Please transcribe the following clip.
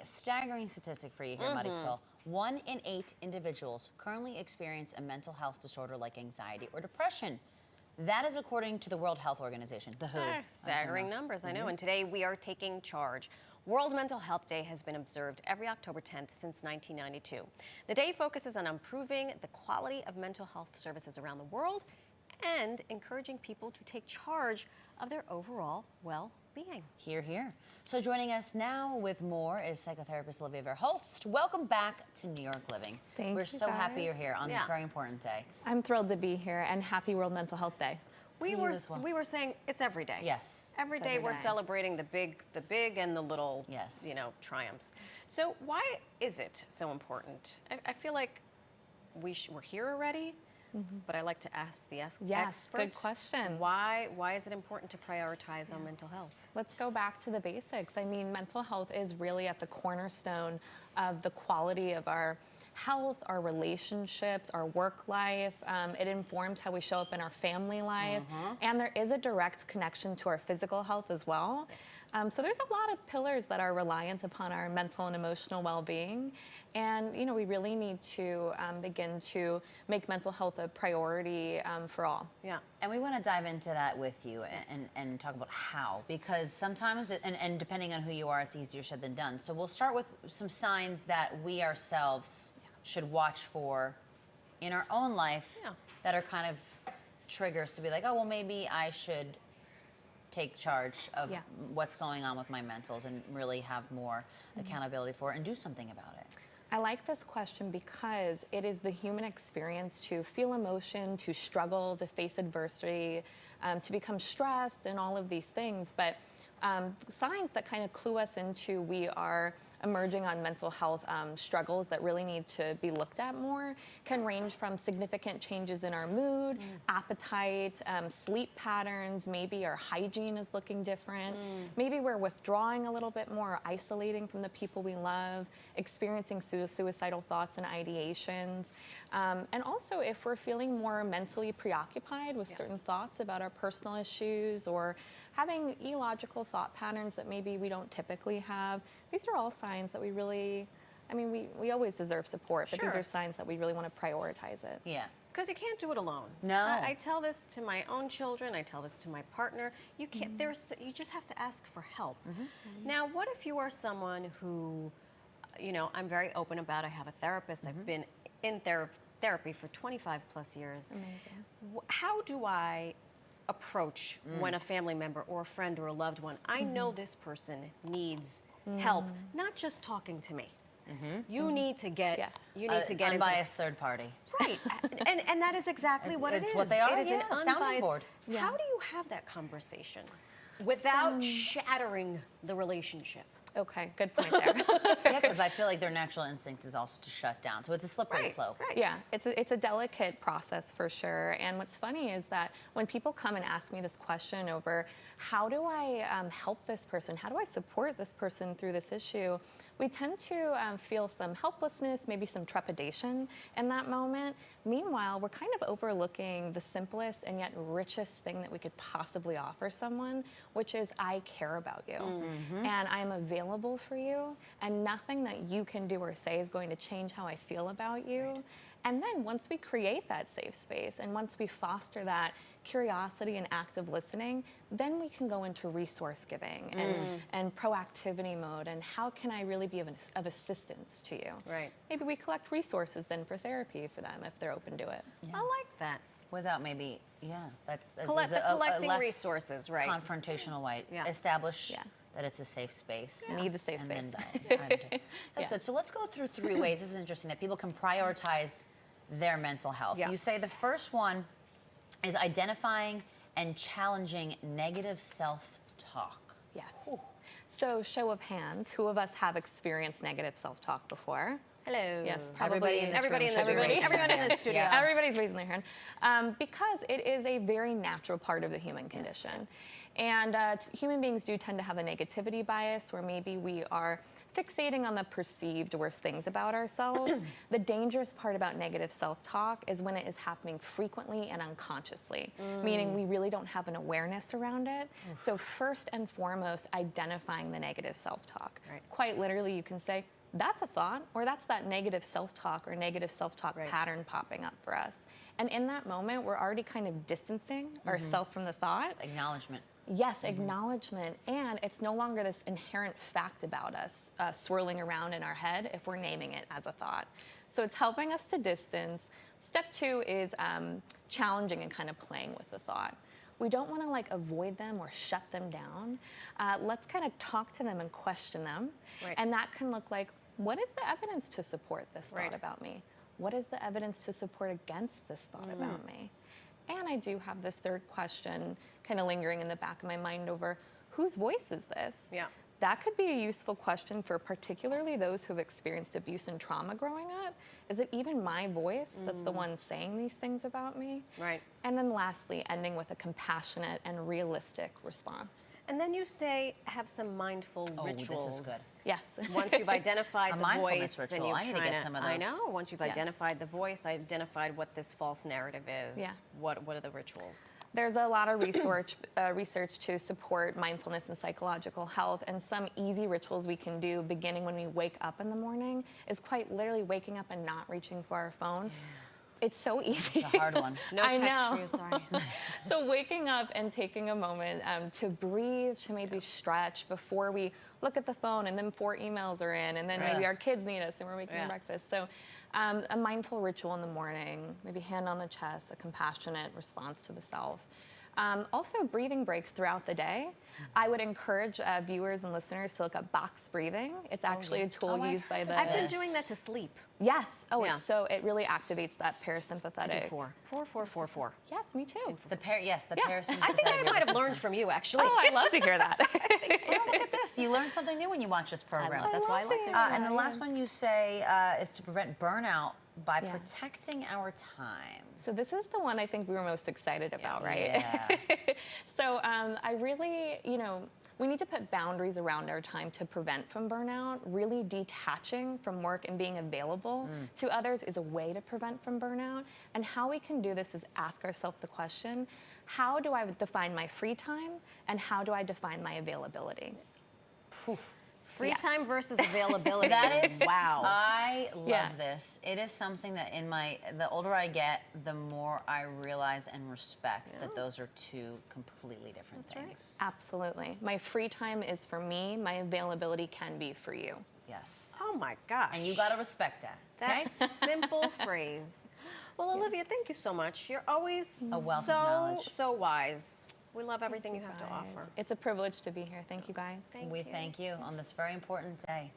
staggering statistic for you here, Muddy Soul. 1 in 8 individuals currently experience a mental health disorder like anxiety or depression. That is according to the World Health Organization, the WHO. Staggering numbers, I know. And today we are taking charge. World Mental Health Day has been observed every October 10th since 1992. The day focuses on improving the quality of mental health services around the world and encouraging people to take charge of their overall well-being. Hear, hear. So joining us now with more is psychotherapist Olivia Verhulst. Welcome back to New York Living. We're so happy you're here on this very important day. I'm thrilled to be here, and happy World Mental Health Day. We were saying it's every day. Yes. Every day we're celebrating the big and the little, triumphs. So why is it so important? I feel like we're here already. But I like to ask the experts. Yes, good question. Why is it important to prioritize on mental health? Let's go back to the basics. I mean, mental health is really at the cornerstone of the quality of our health, our relationships, our work life. It informs how we show up in our family life. And there is a direct connection to our physical health as well. So there's a lot of pillars that are reliant upon our mental and emotional well-being. And, we really need to begin to make mental health a priority for all. Yeah. And we want to dive into that with you and talk about how, because sometimes, and depending on who you are, it's easier said than done. So we'll start with some signs that we ourselves should watch for in our own life that are kind of triggers to be like, oh, well, maybe I should take charge of what's going on with my mentals and really have more accountability for it and do something about it. I like this question because it is the human experience to feel emotion, to struggle, to face adversity, to become stressed and all of these things. But signs that kind of clue us into we are emerging on mental health struggles that really need to be looked at more can range from significant changes in our mood, appetite, sleep patterns, maybe our hygiene is looking different, maybe we're withdrawing a little bit more, isolating from the people we love, experiencing suicidal thoughts and ideations, and also if we're feeling more mentally preoccupied with certain thoughts about our personal issues or having illogical thought patterns that maybe we don't typically have. These are all signs that we really, we always deserve support, but these are signs that we really want to prioritize it. Yeah. Because you can't do it alone. No. I tell this to my own children, I tell this to my partner. You can't, you just have to ask for help. Now, what if you are someone who, I'm very open about, I have a therapist, I've been in therapy for 25 plus years. Amazing. How do I approach when a family member or a friend or a loved one, I know this person needs help, not just talking to me. You need to get, unbiased third party. Right, and that is exactly what it is. It's what they are. It is an sounding board. How do you have that conversation without shattering the relationship? Okay, good point there. Yeah, because I feel like their natural instinct is also to shut down. So it's a slippery slope. Right. Yeah, it's a delicate process for sure. And what's funny is that when people come and ask me this question over how do I help this person, how do I support this person through this issue, we tend to feel some helplessness, maybe some trepidation in that moment. Meanwhile, we're kind of overlooking the simplest and yet richest thing that we could possibly offer someone, which is I care about you. And I am available for you, and nothing that you can do or say is going to change how I feel about you. And then once we create that safe space and once we foster that curiosity and active listening, then we can go into resource giving and proactivity mode and how can I really be of assistance to you. Right. Maybe we collect resources then for therapy for them if they're open to it. I like that. Without maybe, that's collecting a less resources, right? confrontational way. Establish that it's a safe space. Need the safe space. That's good. So let's go through 3 ways. This is interesting that people can prioritize their mental health. You say the first one is identifying and challenging negative self-talk. Yes. So show of hands, who of us have experienced negative self-talk before? Hello. Yes, probably. Everybody in this room should be raising Everyone their in the hand. studio. Yeah. Everybody's raising their hand because it is a very natural part of the human condition. And human beings do tend to have a negativity bias where maybe we are fixating on the perceived worst things about ourselves. The dangerous part about negative self-talk is when it is happening frequently and unconsciously, meaning we really don't have an awareness around it. So first and foremost, identifying the negative self-talk. Right. Quite literally, you can say, that's a thought, or that's that negative self-talk or negative self-talk Right. pattern popping up for us. And in that moment, we're already kind of distancing ourselves from the thought. Acknowledgement. Yes, acknowledgement, and it's no longer this inherent fact about us swirling around in our head if we're naming it as a thought. So it's helping us to distance. Step 2 is challenging and kind of playing with the thought. We don't want to like avoid them or shut them down. Let's kind of talk to them and question them. Right. And that can look like, what is the evidence to support this Right. thought about me? What is the evidence to support against this thought about me? And I do have this third question kind of lingering in the back of my mind over whose voice is this? Yeah. That could be a useful question for particularly those who have experienced abuse and trauma growing up. Is it even my voice that's the one saying these things about me? Right. And then lastly, ending with a compassionate and realistic response. And then you say have some mindful rituals. This is good. Yes. Once you've identified A the mindfulness voice, ritual. and I you've need to tried get some of I those. know. Once you've Yes. identified the voice, identified what this false narrative is. Yeah. What are the rituals? There's a lot of research to support mindfulness and psychological health, and some easy rituals we can do beginning when we wake up in the morning is quite literally waking up and not reaching for our phone. It's so easy. It's a hard one. No I text know. for you, sorry. So waking up and taking a moment to breathe, to maybe stretch before we look at the phone, and then 4 emails are in, and then maybe Yes. our kids need us and we're making Yeah. breakfast. So a mindful ritual in the morning, maybe hand on the chest, a compassionate response to the self. Also, breathing breaks throughout the day. I would encourage viewers and listeners to look up box breathing. It's actually a tool I've used by the... I've been Yes. doing that to sleep. Yes. Oh, Yeah. it really activates that I do parasympathetic. 4. 4, 4, 4, 4. Yes, me too. The Yeah. parasympathetic I think I nervous might have learned system. from you, actually. Oh, I love to hear that. Well, look at this. You learn something new when you watch this program. That's why I like this. And the last one you say is to prevent burnout by Yeah. protecting our time. So this is the one I think we were most excited about, right? Yeah. So I really, we need to put boundaries around our time to prevent from burnout. Really detaching from work and being available to others is a way to prevent from burnout. And how we can do this is ask ourselves the question, how do I define my free time and how do I define my availability? Free Yes. time versus availability. That is wow. I love Yeah. this. It is something that the older I get, the more I realize and respect that those are two completely different That's right. things. Absolutely. My free time is for me. My availability can be for you. Yes. Oh my gosh. And you got to respect that. That simple phrase. Well, Olivia, thank you so much. You're always A wealth of so, knowledge. so wise. We love everything you have to Guys, offer. it's a privilege to be here. Thank you, guys. We thank you on this very important day.